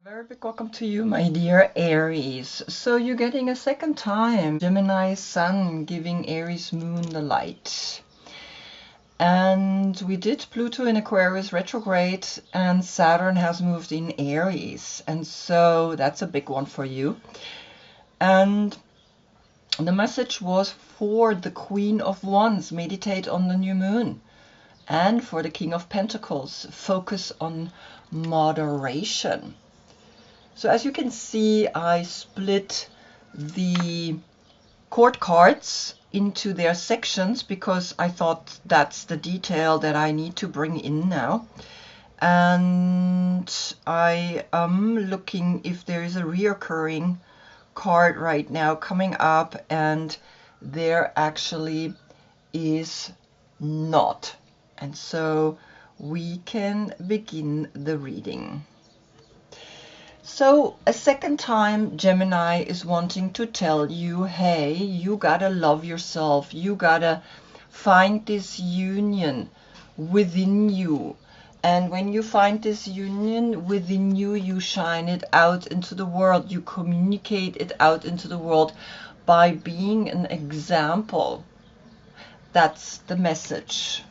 Very big welcome to you, my dear Aries. So you're getting a second time Gemini Sun giving Aries Moon the light. And we did Pluto in Aquarius retrograde and Saturn has moved in Aries. And so that's a big one for you. And the message was for the Queen of Wands, meditate on the new moon. And for the King of Pentacles, focus on moderation. So as you can see, I split the court cards into their sections because I thought that's the detail that I need to bring in now. And I am looking if there is a reoccurring card right now coming up, and there actually is not. And so we can begin the reading. So a second time Gemini is wanting to tell you, hey, you gotta love yourself. You gotta find this union within you. And when you find this union within you, you shine it out into the world. You communicate it out into the world by being an example. That's the message.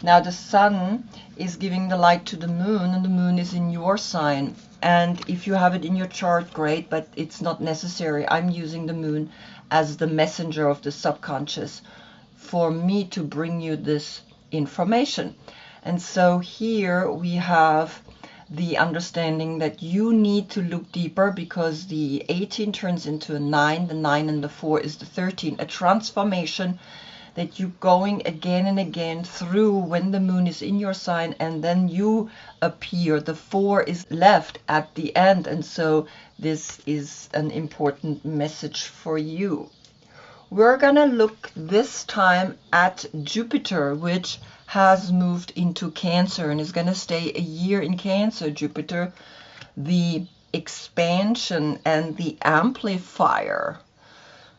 Now the sun is giving the light to the moon, and the moon is in your sign. And if you have it in your chart, great, but it's not necessary. I'm using the moon as the messenger of the subconscious for me to bring you this information. And so here we have the understanding that you need to look deeper because the 18 turns into a 9, the 9 and the 4 is the 13, a transformation that you're going again and again through when the moon is in your sign, and then you appear. The 4 is left at the end, and so this is an important message for you. We're gonna look this time at Jupiter, which has moved into Cancer and is gonna stay a year in Cancer. Jupiter, the expansion and the amplifier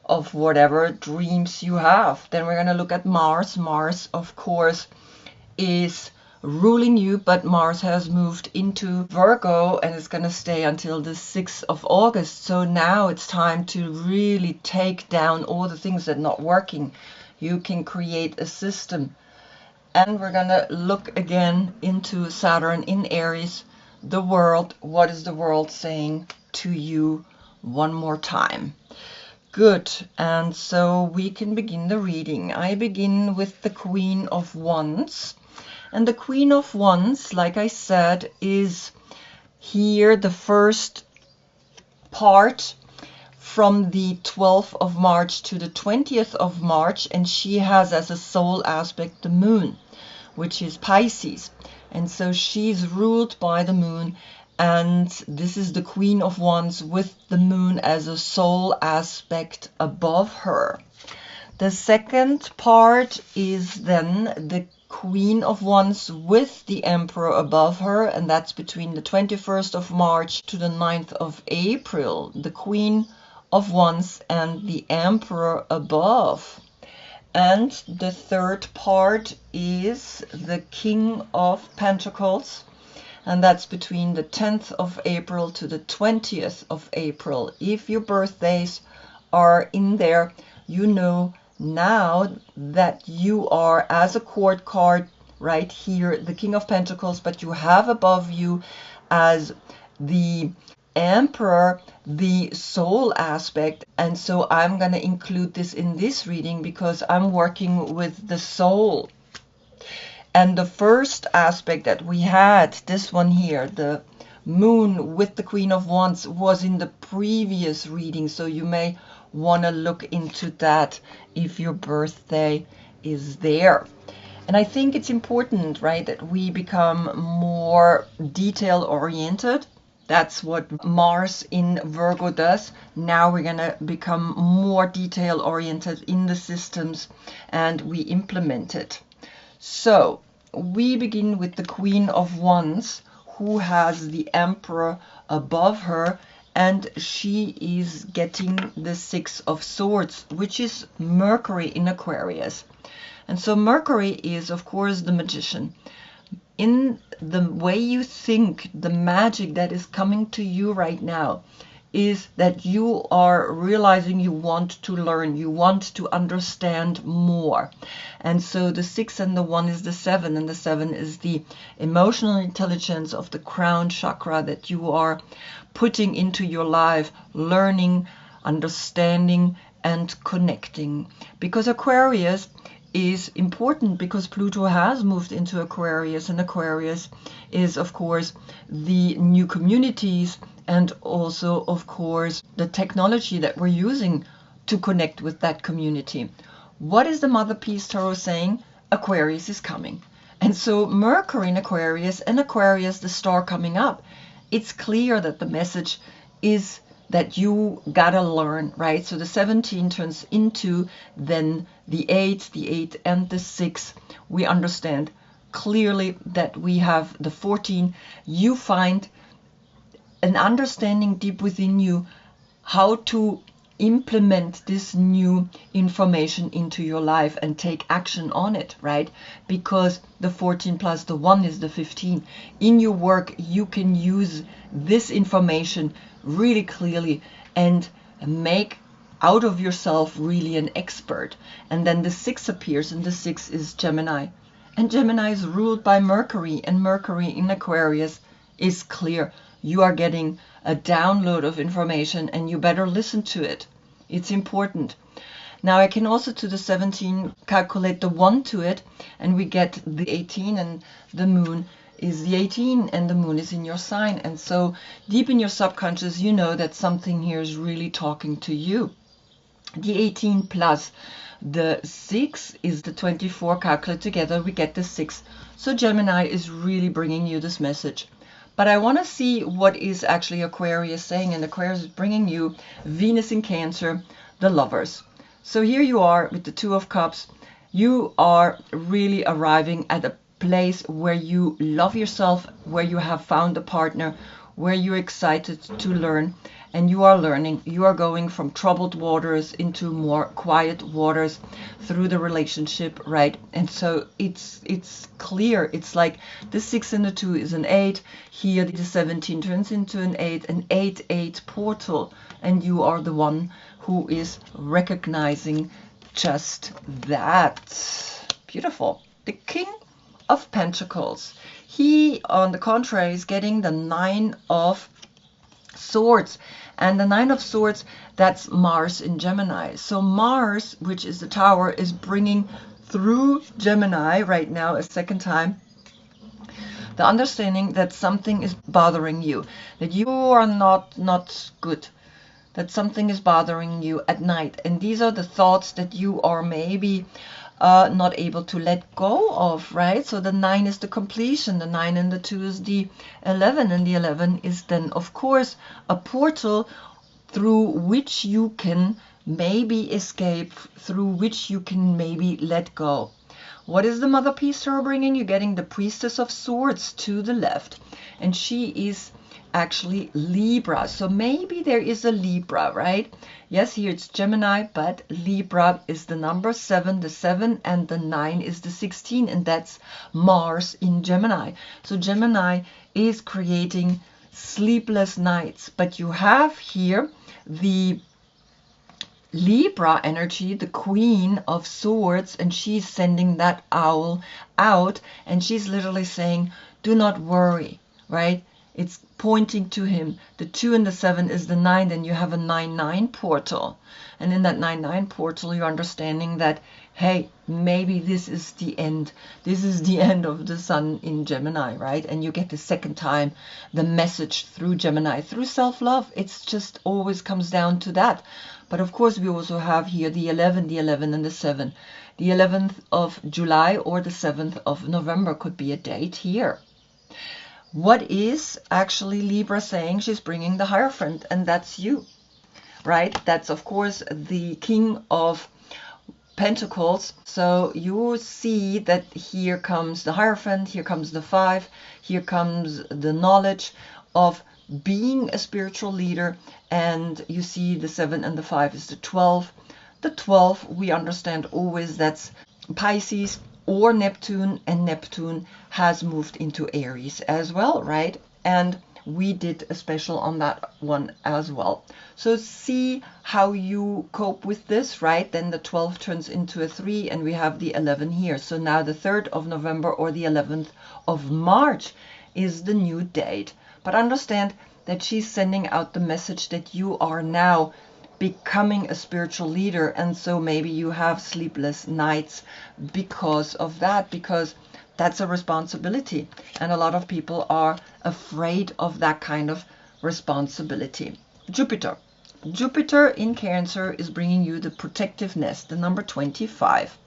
of whatever dreams you have. Then we're going to look at Mars. Mars, of course, is ruling you, but Mars has moved into Virgo and is going to stay until the 6th of August. So now it's time to really take down all the things that are not working. You can create a system. And we're going to look again into Saturn in Aries, the world. What is the world saying to you one more time? Good, and so we can begin the reading. I begin with the Queen of Wands. And the Queen of Wands, like I said, is here the first part from the 12th of March to the 20th of March. And she has as a soul aspect the moon, which is Pisces. And so she's ruled by the moon. And this is the Queen of Wands with the moon as a soul aspect above her. The second part is then the Queen of Wands with the Emperor above her, and that's between the 21st of March to the 9th of April. The Queen of Wands and the Emperor above. And the third part is the King of Pentacles. And that's between the 10th of April to the 20th of April. If your birthdays are in there, you know now that you are, as a court card right here, the King of Pentacles, but you have above you as the Emperor, the soul aspect. And so I'm going to include this in this reading because I'm working with the soul. And the first aspect that we had, this one here, the moon with the Queen of Wands, was in the previous reading. So you may want to look into that if your birthday is there. And I think it's important, right, that we become more detail oriented. That's what Mars in Virgo does. Now we're going to become more detail oriented in the systems and we implement it. So we begin with the Queen of Wands, who has the Emperor above her, and she is getting the 6 of Swords, which is Mercury in Aquarius. And so Mercury is, of course, the magician. in the way you think, the magic that is coming to you right now is that you are realizing you want to learn, you want to understand more. And so the 6 and the 1 is the 7, and the 7 is the emotional intelligence of the crown chakra that you are putting into your life, learning, understanding, and connecting. Because Aquarius is important because Pluto has moved into Aquarius, and Aquarius is, of course, the new communities and also, of course, the technology that we're using to connect with that community. What is the Mother Peace Tarot saying? Aquarius is coming. And so Mercury in Aquarius, and Aquarius, the star coming up, it's clear that the message is that you gotta learn, right? So the 17 turns into then the 8 and the 6. We understand clearly that we have the 14. You find an understanding deep within you how to implement this new information into your life and take action on it, right? Because the 14 plus the 1 is the 15. In your work, you can use this information really clearly and make out of yourself really an expert. And then the 6 appears, and the 6 is Gemini. And Gemini is ruled by Mercury, and Mercury in Aquarius is clear. You are getting a download of information and you better listen to it. It's important. Now I can also to the 17 calculate the 1 to it, and we get the 18, and the moon is the 18 and the moon is in your sign. And so deep in your subconscious, you know that something here is really talking to you. The 18 plus the 6 is the 24. Calculate together, we get the 6. So Gemini is really bringing you this message. But I want to see what is actually Aquarius saying, and Aquarius is bringing you Venus in Cancer, the lovers. So here you are with the 2 of Cups. You are really arriving at a place where you love yourself, where you have found a partner, where you're excited to learn, and you are learning. You are going from troubled waters into more quiet waters through the relationship, right? And so it's clear. It's like the 6 and the 2 is an 8. Here the 17 turns into an 8, an 8-8 portal, and you are the one who is recognizing just that. Beautiful. The King of Pentacles. He, on the contrary, is getting the 9 of Swords. And the 9 of Swords, that's Mars in Gemini. So Mars, which is the Tower, is bringing through Gemini right now a second time the understanding that something is bothering you, that you are not good, that something is bothering you at night. And these are the thoughts that you are maybe not able to let go of, right? So the 9 is the completion, the 9 and the 2 is the 11, and the 11 is then, of course, a portal through which you can maybe escape, through which you can maybe let go. What is the Mother Peace Tarot bringing? You're getting the Priestess of Swords to the left, and she is actually Libra. So maybe there is a Libra, right? Yes, here it's Gemini, but Libra is the number 7, the 7, and the 9 is the 16, and that's Mars in Gemini. So Gemini is creating sleepless nights, but you have here the Libra energy, the Queen of Swords, and she's sending that owl out, and she's literally saying, do not worry, right? It's pointing to him. The 2 and the 7 is the 9, then you have a 9-9 portal. And in that 9-9 portal, you're understanding that, hey, maybe this is the end. This is the end of the sun in Gemini, right? And you get the second time the message through Gemini, through self-love. It's just always comes down to that. But of course, we also have here the 11, and the 7. The 11th of July or the 7th of November could be a date here. What is actually Libra saying? She's bringing the Hierophant, and that's you, right? That's, of course, the King of Pentacles. So you see that here comes the Hierophant, here comes the 5, here comes the knowledge of being a spiritual leader, and you see the 7 and the 5 is the 12. The 12, we understand always that's Pisces, or Neptune, and Neptune has moved into Aries as well, right? And we did a special on that one as well. So see how you cope with this, right? Then the 12 turns into a 3 and we have the 11 here. So now the 3rd of November or the 11th of March is the new date. But understand that she's sending out the message that you are now becoming a spiritual leader, and so maybe you have sleepless nights because of that, because that's a responsibility, and a lot of people are afraid of that kind of responsibility. Jupiter in Cancer is bringing you the protective nest, the number 25.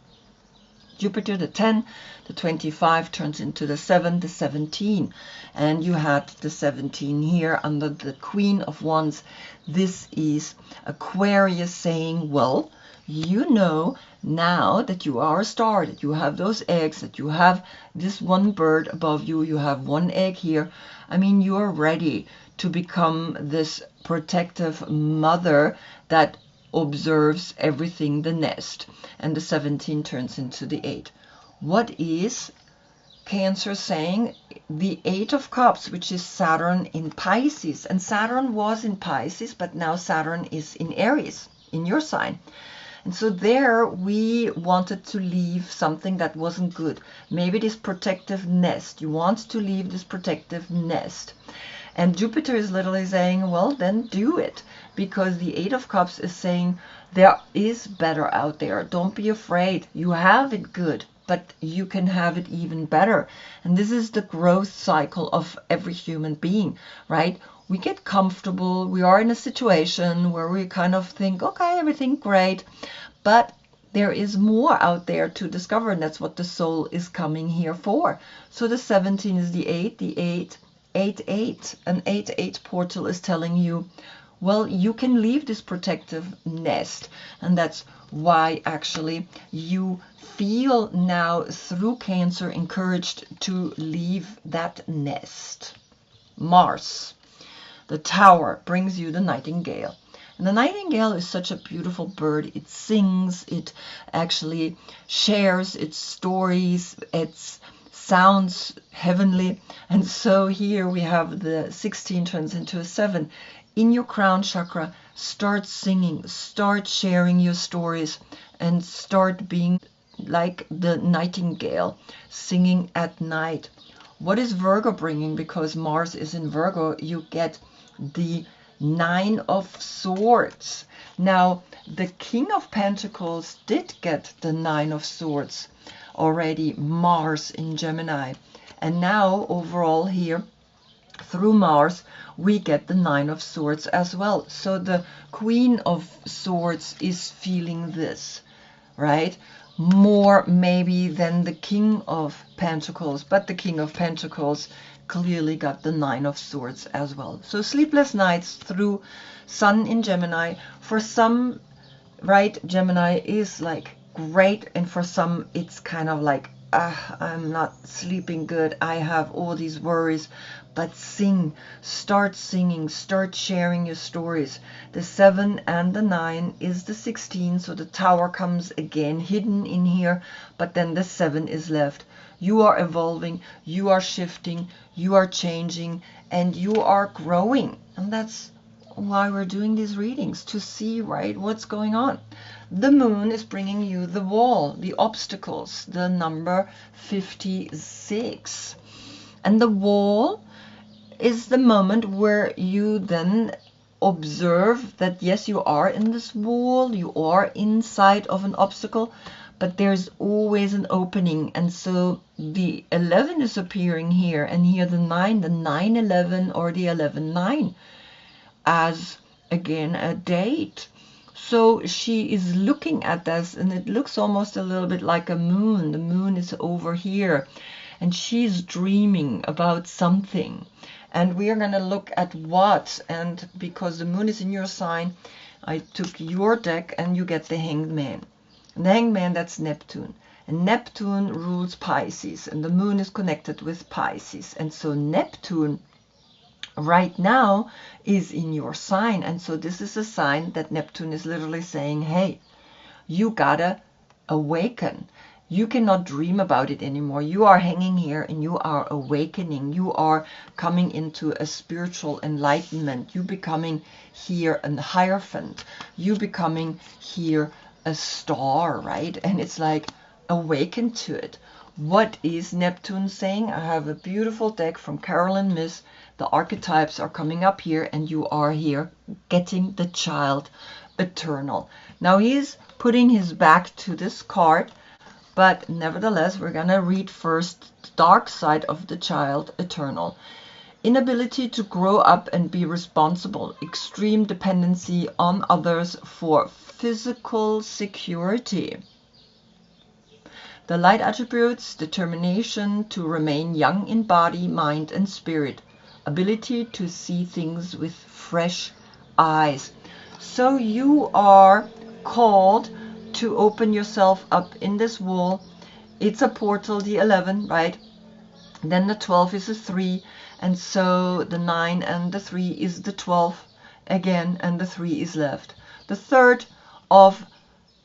Jupiter, the 10, the 25 turns into the 7, the 17. And you had the 17 here under the Queen of Wands. This is Aquarius saying, well, you know now that you are a star, that you have those eggs, that you have this one bird above you, you have one egg here. I mean, you're ready to become this protective mother that observes everything, the nest. And the 17 turns into the 8. What is Cancer saying? The 8 of Cups, which is Saturn in Pisces. And Saturn was in Pisces, but now Saturn is in Aries, in your sign. And so there we wanted to leave something that wasn't good. Maybe this protective nest. You want to leave this protective nest. And Jupiter is literally saying, well, then do it. Because the 8 of Cups is saying there is better out there. Don't be afraid. You have it good, but you can have it even better. And this is the growth cycle of every human being, right? We get comfortable. We are in a situation where we kind of think, okay, everything great. But there is more out there to discover, and that's what the soul is coming here for. So the 17 is the 8, the 8. 8-8, an 8-8 portal is telling you, well, you can leave this protective nest. And that's why actually you feel now through Cancer encouraged to leave that nest. Mars, the Tower, brings you the nightingale. And the nightingale is such a beautiful bird. It sings, it actually shares its stories, its sounds heavenly. And so here we have the 16 turns into a 7. In your crown chakra, start singing, start sharing your stories, and start being like the nightingale, singing at night. What is Virgo bringing? Because Mars is in Virgo, you get the 9 of Swords. Now, the King of Pentacles did get the 9 of Swords already, Mars in Gemini. And now, overall here, through Mars, we get the 9 of Swords as well. So the Queen of Swords is feeling this, right? More maybe than the King of Pentacles. But the King of Pentacles clearly got the 9 of Swords as well. So sleepless nights through Sun in Gemini. For some, right, Gemini is like great, and for some it's kind of like, I'm not sleeping good, I have all these worries. But start singing, start sharing your stories. The 7 and the 9 is the 16, so the Tower comes again hidden in here, but then the 7 is left. You are evolving, you are shifting, you are changing, and you are growing. And that's why we're doing these readings, to see, right, what's going on. The Moon is bringing you the wall, the obstacles, the number 56. And the wall is the moment where you then observe that, yes, you are in this wall, you are inside of an obstacle, but there's always an opening. And so the 11 is appearing here, and here the 9, the 9-11 or the 11-9 as, again, a date. So she is looking at this, and it looks almost a little bit like a moon. The moon is over here, and she's dreaming about something. And we are going to look at what, and because the moon is in your sign, I took your deck, and you get the Hanged Man. And the Hanged Man, that's Neptune. And Neptune rules Pisces, and the moon is connected with Pisces. And so Neptune right now is in your sign. And so this is a sign that Neptune is literally saying, hey, you gotta awaken. You cannot dream about it anymore. You are hanging here and you are awakening. You are coming into a spiritual enlightenment. You becoming here a hierophant. You becoming here a star, right? And it's like, awaken to it. What is Neptune saying? I have a beautiful deck from Carolyn Miss. The archetypes are coming up here and you are here getting the child eternal. Now he's putting his back to this card, but nevertheless, we're going to read first the dark side of the child eternal. Inability to grow up and be responsible. Extreme dependency on others for physical security. The light attributes: determination to remain young in body, mind, and spirit. Ability to see things with fresh eyes. So you are called to open yourself up in this wall. It's a portal, the 11, right? Then the 12 is a 3, and so the 9 and the 3 is the 12 again, and the 3 is left. The 3rd of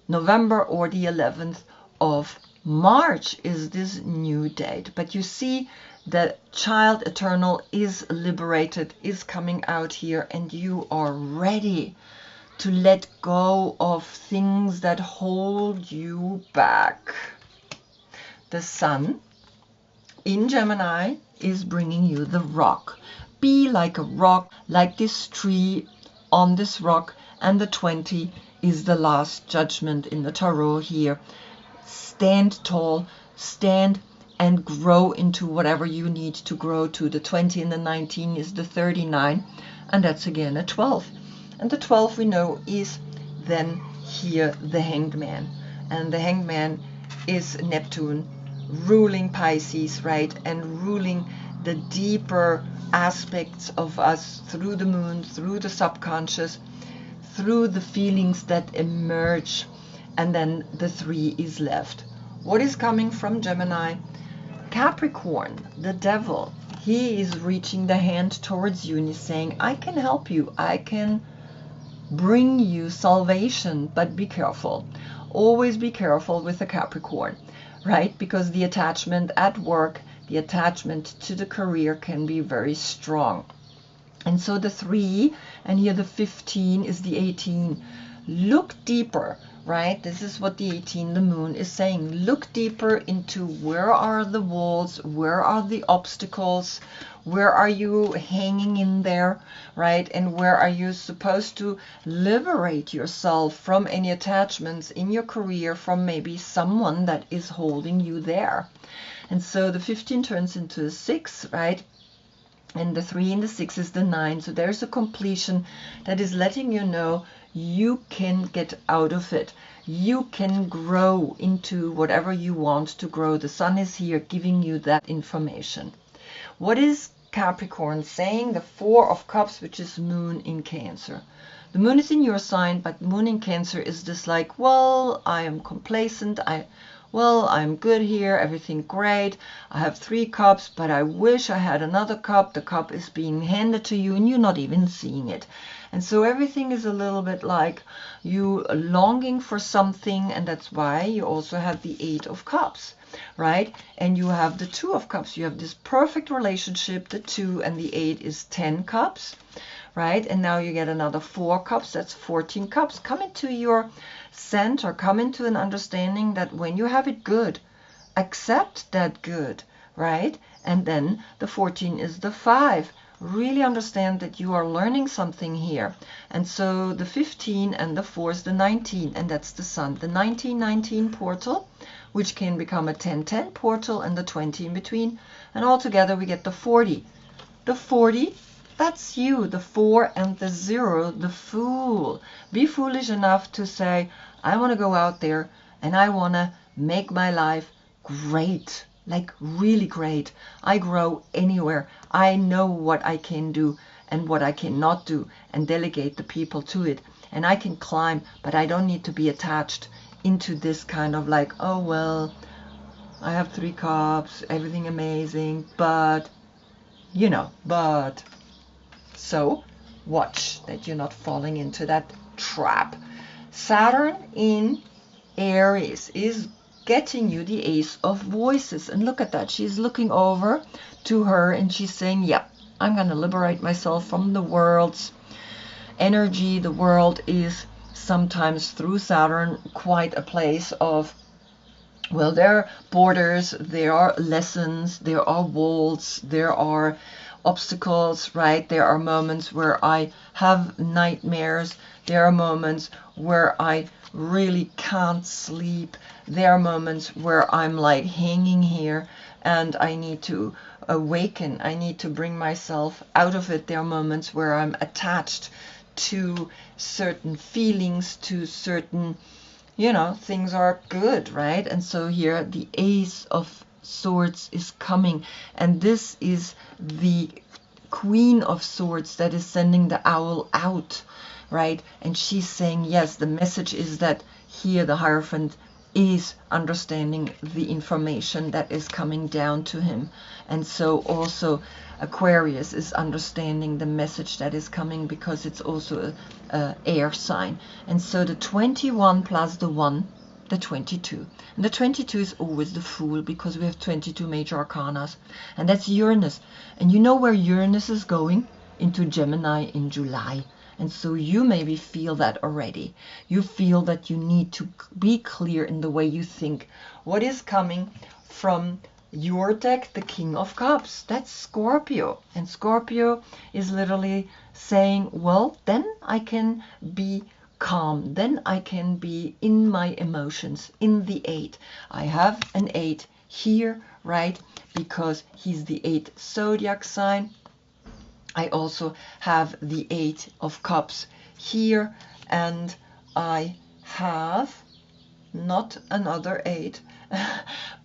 November or the 11th of March is this new date. But you see, the child eternal is liberated, is coming out here, and you are ready to let go of things that hold you back. The sun in Gemini is bringing you the rock. Be like a rock, like this tree on this rock. And the 20 is the last judgment in the tarot here. Stand tall, stand and grow into whatever you need to grow to. The 20 and the 19 is the 39, and that's again a 12. And the 12 we know is then here the Hanged Man. And the Hanged Man is Neptune ruling Pisces, right? And ruling the deeper aspects of us through the moon, through the subconscious, through the feelings that emerge. And then the 3 is left. What is coming from Gemini? Capricorn, the devil. He is reaching the hand towards you and he's saying, I can help you. I can bring you salvation, but be careful. Always be careful with the Capricorn, right? Because the attachment at work, the attachment to the career can be very strong. And so the 3, and here the 15 is the 18. Look deeper, right? This is what the 18, the moon, is saying. Look deeper into where are the walls, where are the obstacles, where are you hanging in there, right? And where are you supposed to liberate yourself from any attachments in your career from maybe someone that is holding you there. And so the 15 turns into a 6, right? And the 3 and the 6 is the 9. So there's a completion that is letting you know you can get out of it. You can grow into whatever you want to grow. The sun is here giving you that information. What is Capricorn saying? The 4 of Cups, which is moon in Cancer. The moon is in your sign, but moon in Cancer is just like, well, I am complacent. I'm good here, everything great. I have 3 cups, but I wish I had another cup. The cup is being handed to you and you're not even seeing it. And so everything is a little bit like you longing for something, and that's why you also have the 8 of Cups, right? And you have the 2 of Cups. You have this perfect relationship. The 2 and the 8 is 10 cups, right? And now you get another 4 cups. That's 14 cups. Come into your center. Come into an understanding that when you have it good, accept that good, right? And then the 14 is the 5. Really understand that you are learning something here. And so the 15 and the 4 is the 19, and that's the sun. The 19-19 portal, which can become a 10-10 portal, and the 20 in between. And altogether we get the 40. The 40, that's you. The 4 and the 0, the Fool. Be foolish enough to say, I want to go out there and I want to make my life great. Like really great. I grow anywhere. I know what I can do and what I cannot do, and delegate the people to it. And I can climb, but I don't need to be attached into this kind of like, oh, well, I have 3 cups, everything amazing, but, you know, but. So watch that you're not falling into that trap. Saturn in Aries is getting you the Ace of Voices. And look at that. She's looking over to her and she's saying, yeah, I'm going to liberate myself from the world's energy. The world is sometimes through Saturn quite a place of, well, there are borders, there are lessons, there are walls, there are obstacles, right? There are moments where I have nightmares. There are moments where I really can't sleep. There are moments where I'm like hanging here and I need to awaken. I need to bring myself out of it. There are moments where I'm attached to certain feelings, to certain, you know, things are good, right? And so here the Ace of Swords is coming, and this is the Queen of Swords that is sending the owl out, right? And she's saying, yes, the message is that here the Hierophant is understanding the information that is coming down to him. And so also Aquarius is understanding the message that is coming, because it's also a air sign. And so the 21 plus the 1, the 22. And the 22 is always the Fool, because we have 22 major arcanas. And that's Uranus. And you know where Uranus is going? Into Gemini in July. And so you maybe feel that already. You feel that you need to be clear in the way you think. What is coming from your deck? The King of Cups. That's Scorpio. And Scorpio is literally saying, well, then I can be calm. Then I can be in my emotions, in the 8. I have an 8 here, right? Because he's the 8th zodiac sign. I also have the 8 of Cups here, and I have not another 8,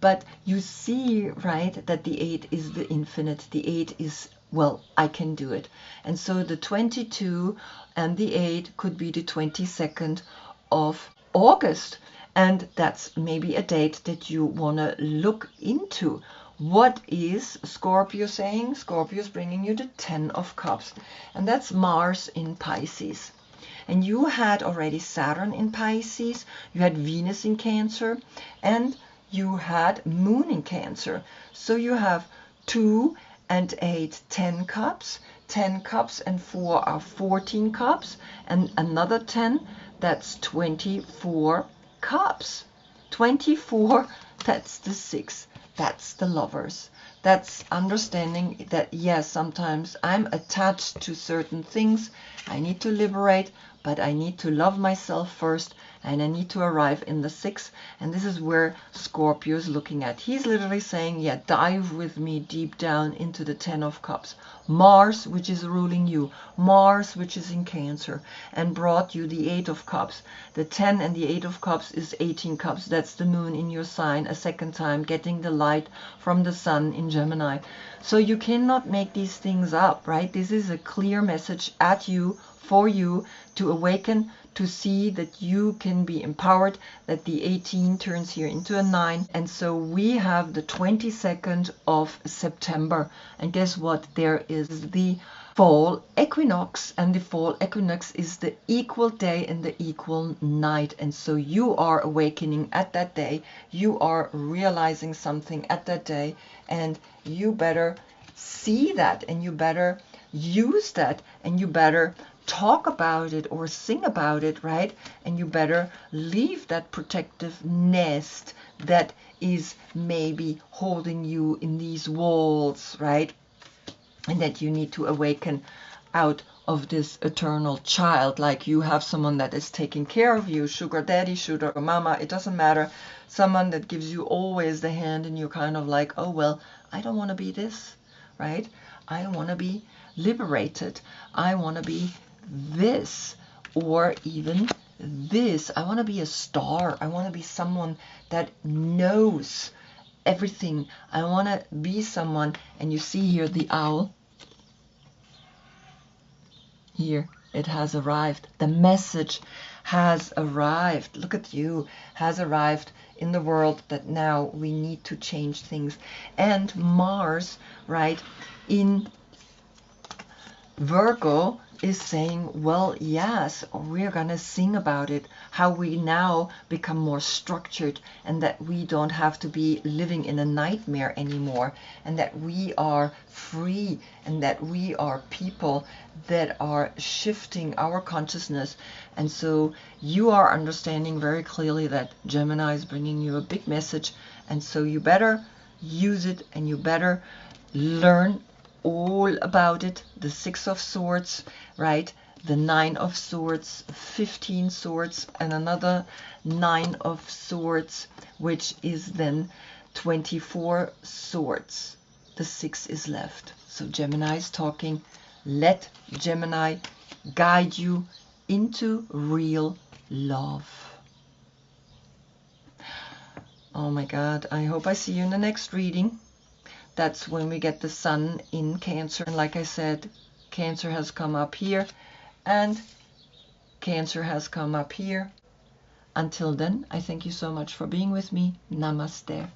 but you see, right, that the 8 is the infinite. The 8 is, well, I can do it. And so the 22 and the 8 could be the 22nd of August. And that's maybe a date that you want to look into. What is Scorpio saying? Scorpio is bringing you the 10 of Cups. And that's Mars in Pisces. And you had already Saturn in Pisces. You had Venus in Cancer. And you had Moon in Cancer. So you have 2 and 8, 10 cups. 10 cups and 4 are 14 cups. And another 10, that's 24 cups. 24, that's the 6. That's the Lovers. That's understanding that, yes, sometimes I'm attached to certain things. I need to liberate, but I need to love myself first, and I need to arrive in the 6. And this is where Scorpio is looking at. He's literally saying, yeah, dive with me deep down into the 10 of Cups. Mars, which is ruling you. Mars, which is in Cancer, and brought you the 8 of Cups. The 10 and the 8 of Cups is 18 cups. That's the Moon in your sign, a second time, getting the light from the Sun in Gemini. So you cannot make these things up, right? This is a clear message at you, for you, to awaken, to see that you can be empowered, that the 18 turns here into a 9. And so we have the 22nd of September. And guess what? There is the fall equinox, and the fall equinox is the equal day and the equal night. And so you are awakening at that day. You are realizing something at that day, and you better see that, and you better use that, and you better talk about it or sing about it, right? And you better leave that protective nest that is maybe holding you in these walls, right? And that you need to awaken out of this eternal child. Like you have someone that is taking care of you, sugar daddy, sugar mama, it doesn't matter. Someone that gives you always the hand, and you're kind of like, oh, well, I don't want to be this, right? I want to be liberated. I want to be this, or even this. I want to be a star. I want to be someone that knows everything. I want to be someone, and you see here the owl. Here, it has arrived. The message has arrived. Look at you, has arrived in the world, that now we need to change things. And Mars, right, in Virgo is saying, well, yes, we're going to sing about it, how we now become more structured, and that we don't have to be living in a nightmare anymore, and that we are free, and that we are people that are shifting our consciousness. And so you are understanding very clearly that Gemini is bringing you a big message, and so you better use it, and you better learn all about it. The Six of Swords, right? The Nine of Swords, 15 swords, and another Nine of Swords, which is then 24 swords. The 6 is left. So Gemini is talking. Let Gemini guide you into real love. Oh my God, I hope I see you in the next reading. That's when we get the sun in Cancer. And like I said, Cancer has come up here and Cancer has come up here. Until then, I thank you so much for being with me. Namaste.